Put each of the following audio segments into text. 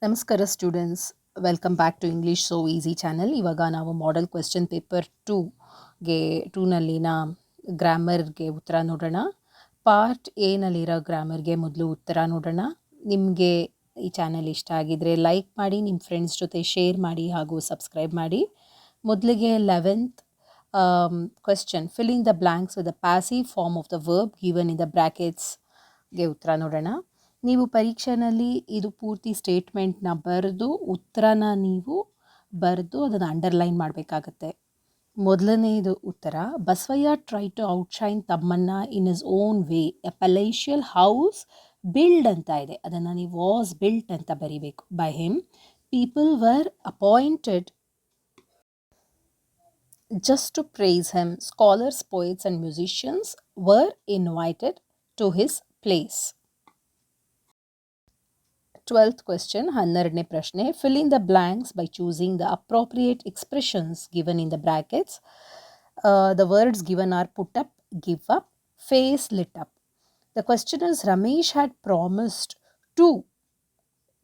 ನಮಸ್ಕಾರ students, welcome back to English so easy channel. ಇವಾಗ ನಾವು ಮಾಡೆಲ್ ಕ್ವೆಶ್ಚನ್ ಪೇಪರ್ 2ನಲ್ಲಿನ ಗ್ರಾಮರ್ಗೆ ಉತ್ತರ ನೋಡೋಣ. ಪಾರ್ಟ್ ಎನಲ್ಲಿರೋ ಗ್ರಾಮರ್ಗೆ ಮೊದಲು ಉತ್ತರ ನೋಡೋಣ. ನಿಮಗೆ ಈ ಚಾನಲ್ ಇಷ್ಟ ಆಗಿದ್ರೆ ಲೈಕ್ ಮಾಡಿ, ನಿಮ್ಮ ಫ್ರೆಂಡ್ಸ್ ಜೊತೆ ಶೇರ್ ಮಾಡಿ ಹಾಗೂ ಸಬ್ಸ್ಕ್ರೈಬ್ ಮಾಡಿ. ಮೊದಲಿಗೆ 11th question, filling the blanks with the passive form of the verb given in the ಬ್ರ್ಯಾಕೆಟ್ಸ್ಗೆ ಉತ್ತರ ನೋಡೋಣ. ನೀವು ಪರೀಕ್ಷೆಯಲ್ಲಿ ಇದು ಪೂರ್ತಿ ಸ್ಟೇಟ್ಮೆಂಟ್ನ ಬರೆದು ಉತ್ತರನ ನೀವು ಬರೆದು ಅದನ್ನು ಅಂಡರ್ಲೈನ್ ಮಾಡಬೇಕಾಗತ್ತೆ. ಮೊದಲನೇದು ಉತ್ತರ, ಬಸವಯ್ಯ ಟ್ರೈ ಟು ಔಟ್ಶೈನ್ ತಮ್ಮನ್ನ in his own way a palatial house build ಅಂತ ಇದೆ, ಅದನ್ನು ನೀವು ವಾಸ್ ಬಿಲ್ಟ್ ಅಂತ ಬರಿಬೇಕು. By him people were appointed just to praise him. Scholars, poets and musicians were invited to his place. 12th question, 12ನೇ ಪ್ರಶ್ನೆ, fill in the blanks by choosing the appropriate expressions given in the brackets. The words given are put up, give up, face lit up. The question is, Ramesh had promised to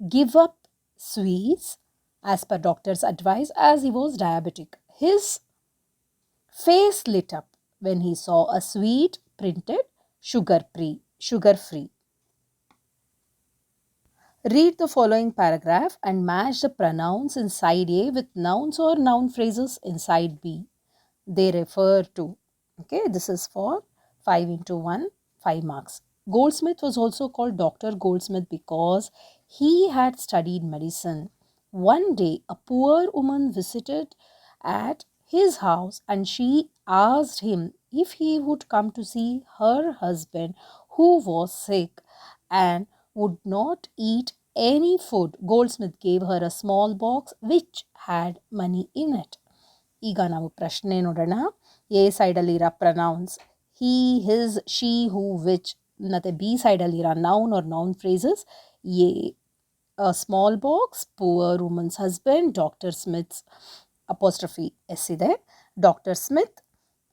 give up sweets as per doctor's advice as he was diabetic. His face lit up when he saw a sweet printed sugar-free. Read the following paragraph and match the pronouns in side A with nouns or noun phrases in side B. They refer to. Okay, this is for 5 into 1, 5 marks. Goldsmith was also called Dr. Goldsmith because he had studied medicine. One day, a poor woman visited at his house and she asked him if he would come to see her husband who was sick and would not eat any food. Goldsmith gave her a small box which had money in it. ಈಗ ನಾವು ಪ್ರಶ್ನೆ ನೋಡೋಣ. A ಸೈಡಲ್ಲಿರೋ pronouns he, his, she, who, which, ಮತ್ತು B ಸೈಡಲ್ಲಿರೋ noun or noun phrases. A small box, poor woman's husband, doctor Smith's apostrophe S ಇದೆ, doctor Smith,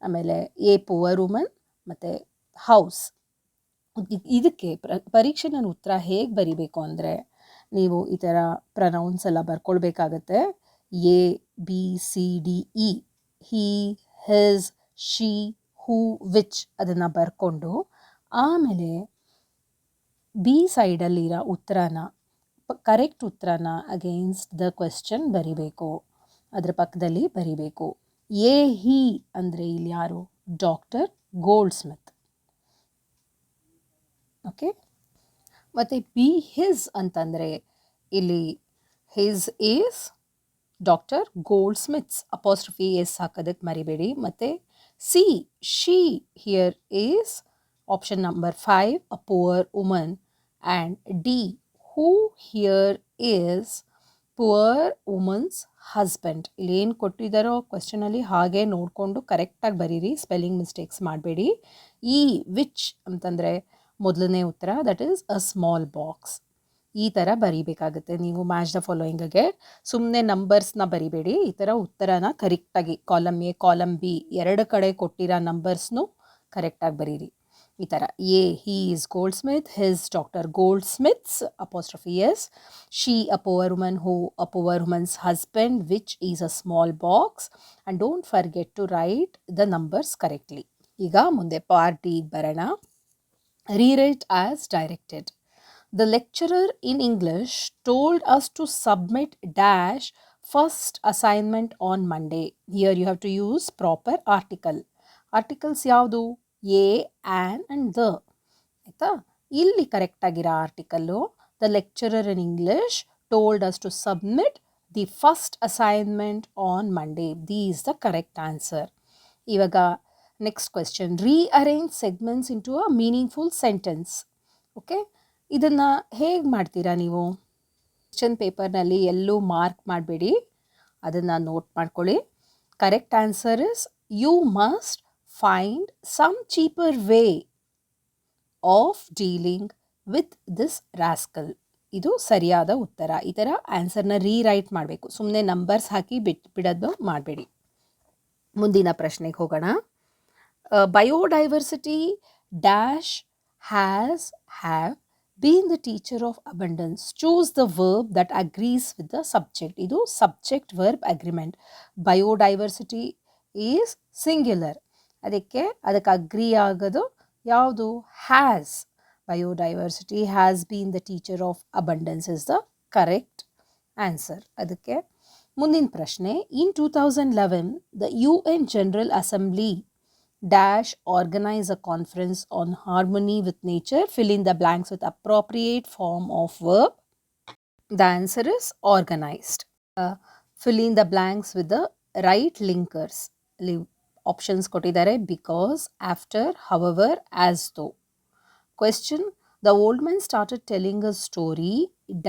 ಆಮೇಲೆ a poor woman ಮತ್ತು ಹೌಸ್. ಇದಕ್ಕೆ ಪರೀಕ್ಷೆನಲ್ಲಿ ಉತ್ತರ ಹೇಗೆ ಬರಿಬೇಕು ಅಂದರೆ, ನೀವು ಈ ಥರ ಪ್ರನೌನ್ಸ್ ಎಲ್ಲ ಬರ್ಕೊಳ್ಬೇಕಾಗತ್ತೆ. A B C D E, he, his, she, who, which ಅದನ್ನು ಬರ್ಕೊಂಡು ಆಮೇಲೆ ಬಿ ಸೈಡಲ್ಲಿರೋ ಉತ್ತರನ, ಕರೆಕ್ಟ್ ಉತ್ತರನ ಅಗೇನ್ಸ್ಟ್ ದ ಕ್ವೆಶ್ಚನ್ ಬರಿಬೇಕು, ಅದರ ಪಕ್ಕದಲ್ಲಿ ಬರಿಬೇಕು. ಎ ಹಿ ಅಂದರೆ ಇಲ್ಲಿ ಯಾರು? Doctor Goldsmith. ಓಕೆ, ಮತ್ತು ಬಿ ಹಿಸ್ ಅಂತಂದರೆ ಇಲ್ಲಿ his is doctor Goldsmith's apostrophe s ಹಾಕೋದಕ್ಕೆ ಮರಿಬೇಡಿ. ಮತ್ತು c, she here is option number 5 a poor woman, and d who here is poor woman's husband. ಇಲ್ಲಿ ಏನು ಕೊಟ್ಟಿದ್ದಾರೋ ಕ್ವೆಶ್ಚನಲ್ಲಿ ಹಾಗೆ ನೋಡಿಕೊಂಡು ಕರೆಕ್ಟಾಗಿ ಬರೀರಿ, ಸ್ಪೆಲ್ಲಿಂಗ್ ಮಿಸ್ಟೇಕ್ಸ್ ಮಾಡಬೇಡಿ. ಈ ವಿಚ್ ಅಂತಂದರೆ ಮೊದಲನೇ ಉತ್ತರ, that is a small box. ಈ ಥರ ಬರೀಬೇಕಾಗುತ್ತೆ ನೀವು ಮ್ಯಾಚ್ ದ ಫಾಲೋಯಿಂಗ್ಗೆ. ಸುಮ್ಮನೆ ನಂಬರ್ಸ್ನ ಬರಿಬೇಡಿ, ಈ ಥರ ಉತ್ತರನ ಕರೆಕ್ಟಾಗಿ ಕಾಲಮ್ ಎ ಕಾಲಮ್ ಬಿ ಎರಡು ಕಡೆ ಕೊಟ್ಟಿರೋ ನಂಬರ್ಸ್ನು ಕರೆಕ್ಟಾಗಿ ಬರೀರಿ. ಈ ಥರ A he is goldsmith, his doctor Goldsmith's apostrophe S, she a poor woman, who a poor woman's husband, which is a small box, and don't forget to write the numbers correctly. ಈಗ ಮುಂದೆ part D ಬರೋಣ. Rewrite as directed. The lecturer in English told us to submit dash first assignment on Monday. Here you have to use proper article. Articles ಯಾವುದು? A, an and the. ಆಯಿತಾ? ಇಲ್ಲಿ ಕರೆಕ್ಟಾಗಿರೋ article, the lecturer in English told us to submit the first assignment on Monday. The is the correct answer. ಇವಾಗ next question, rearrange segments into a meaningful sentence. Okay, ಇದನ್ನು ಹೇಗೆ ಮಾಡ್ತೀರಾ ನೀವು? Question ಪೇಪರ್ನಲ್ಲಿ ಎಲ್ಲೂ ಮಾರ್ಕ್ ಮಾಡಬೇಡಿ, ಅದನ್ನು ನೋಟ್ ಮಾಡ್ಕೊಳ್ಳಿ. Correct answer is you must find some cheaper way of dealing with this rascal. ಇದು ಸರಿಯಾದ ಉತ್ತರ. ಈ ಥರ ಆನ್ಸರ್ನ ರೀರೈಟ್ ಮಾಡಬೇಕು, ಸುಮ್ಮನೆ ನಂಬರ್ಸ್ ಹಾಕಿ ಬಿಡೋದು ಮಾಡಬೇಡಿ. ಮುಂದಿನ ಪ್ರಶ್ನೆಗೆ ಹೋಗೋಣ. Biodiversity dash have being the teacher of abundance, choose the verb that agrees with the subject. ಇದು subject verb agreement. Biodiversity is singular. ಅದಕ್ಕೆ ಅಗ್ರಿ ಆಗೋದು ಯಾವುದು? has. Biodiversity has been the teacher of abundance is the correct answer. ಅದಕ್ಕೆ ಮುಂದಿನ ಪ್ರಶ್ನೆ, in 2011 the UN General Assembly dash organize a conference on harmony with nature. Fill in the blanks with appropriate form of verb. The answer is organized. Fill in the blanks with the right linkers. Options ಕೊಟ್ಟಿದ್ದಾರೆ: because, after, however, as though. Question: the old man started telling a story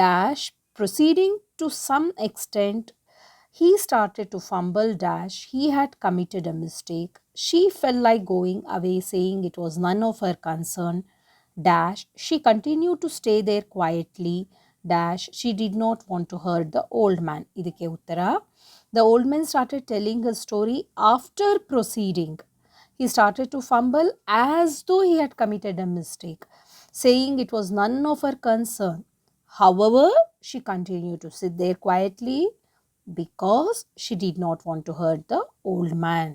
dash proceeding to some extent. He started to fumble dash. He had committed a mistake. She felt like going away, saying it was none of her concern dash. She continued to stay there quietly dash. She did not want to hurt the old man. ಇದಕ್ಕೆ ಉತ್ತರ: the old man started telling a story after proceeding. He started to fumble as though he had committed a mistake, saying it was none of her concern. However, she continued to sit there quietly because she did not want to hurt the old man.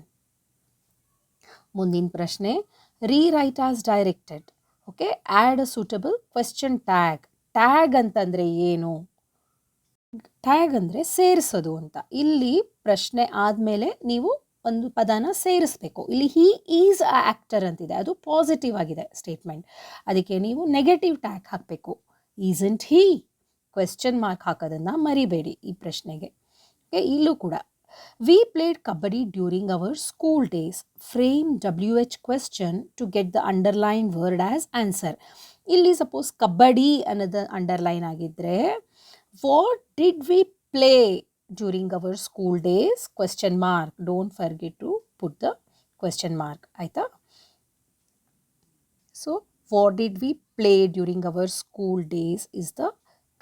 ಮುಂದಿನ ಪ್ರಶ್ನೆ, rewrite as directed. Okay, add a suitable question tag. Tag ಅಂತಂದರೆ ಏನು? Tag ಅಂದರೆ ಸೇರಿಸೋದು ಅಂತ. ಇಲ್ಲಿ ಪ್ರಶ್ನೆ ಆದಮೇಲೆ ನೀವು ಒಂದು ಪದನ ಸೇರಿಸಬೇಕು. ಇಲ್ಲಿ ಹಿ ಈಸ್ ಅ ಆ್ಯಕ್ಟರ್ ಅಂತಿದೆ, ಅದು ಪಾಸಿಟಿವ್ ಆಗಿದೆ ಸ್ಟೇಟ್ಮೆಂಟ್. ಅದಕ್ಕೆ ನೀವು ನೆಗೆಟಿವ್ ಟ್ಯಾಗ್ ಹಾಕಬೇಕು. Isn't he? ಕ್ವೆಶ್ಚನ್ ಮಾರ್ಕ್ ಹಾಕೋದನ್ನು ಮರಿಬೇಡಿ ಈ ಪ್ರಶ್ನೆಗೆ. ಇಲ್ಲೂ ಕೂಡ we played kabaddi during our school days. Frame WH question to get the underline word as answer. ಇಲ್ಲಿ ಸಪೋಸ್ ಕಬಡ್ಡಿ ಅನ್ನೋದು ಅಂಡರ್ಲೈನ್ ಆಗಿದ್ದರೆ what did we play during our school days question mark. Don't forget to put the question mark, ಆಯಿತಾ? So what did we play during our school days is the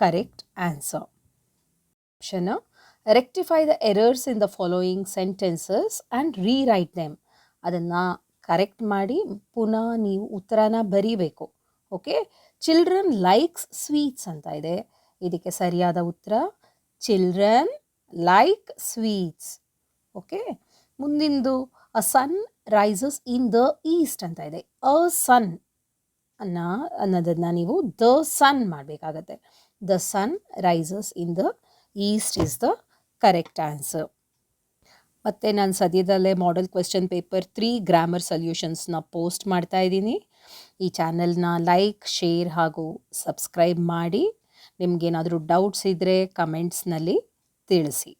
correct answer. Option: rectify the errors in the following sentences and rewrite them. ಅದನ್ನು correct ಮಾಡಿ ಪುನಃ ನೀವು ಉತ್ತರನ ಬರೀಬೇಕು. Okay, children likes sweets ಅಂತ ಇದೆ. ಇದಕ್ಕೆ ಸರಿಯಾದ ಉತ್ತರ ಚಿಲ್ಡ್ರನ್ ಲೈಕ್ ಸ್ವೀಟ್ಸ್. ಓಕೆ, ಮುಂದಿಂದು a sun rises in the east ಅಂತ ಇದೆ. ಅ ಸನ್ ಅನ್ನೋದನ್ನು ನೀವು ದ ಸನ್ ಮಾಡಬೇಕಾಗತ್ತೆ. The sun rises in the east is the correct answer. ಮತ್ತು ನಾನು ಸದ್ಯದಲ್ಲೇ ಮಾಡೆಲ್ ಕ್ವೆಶ್ಚನ್ ಪೇಪರ್ 3 ಗ್ರಾಮರ್ ಸೊಲ್ಯೂಷನ್ಸ್ನ ಪೋಸ್ಟ್ ಮಾಡ್ತಾ ಇದ್ದೀನಿ. ಈ ಚಾನಲ್ನ ಲೈಕ್, ಶೇರ್ ಹಾಗೂ ಸಬ್ಸ್ಕ್ರೈಬ್ ಮಾಡಿ. ನಿಮಗೇನಾದರೂ ಡೌಟ್ಸ್ ಇದ್ದರೆ ಕಮೆಂಟ್ಸ್ನಲ್ಲಿ ತಿಳಿಸಿ.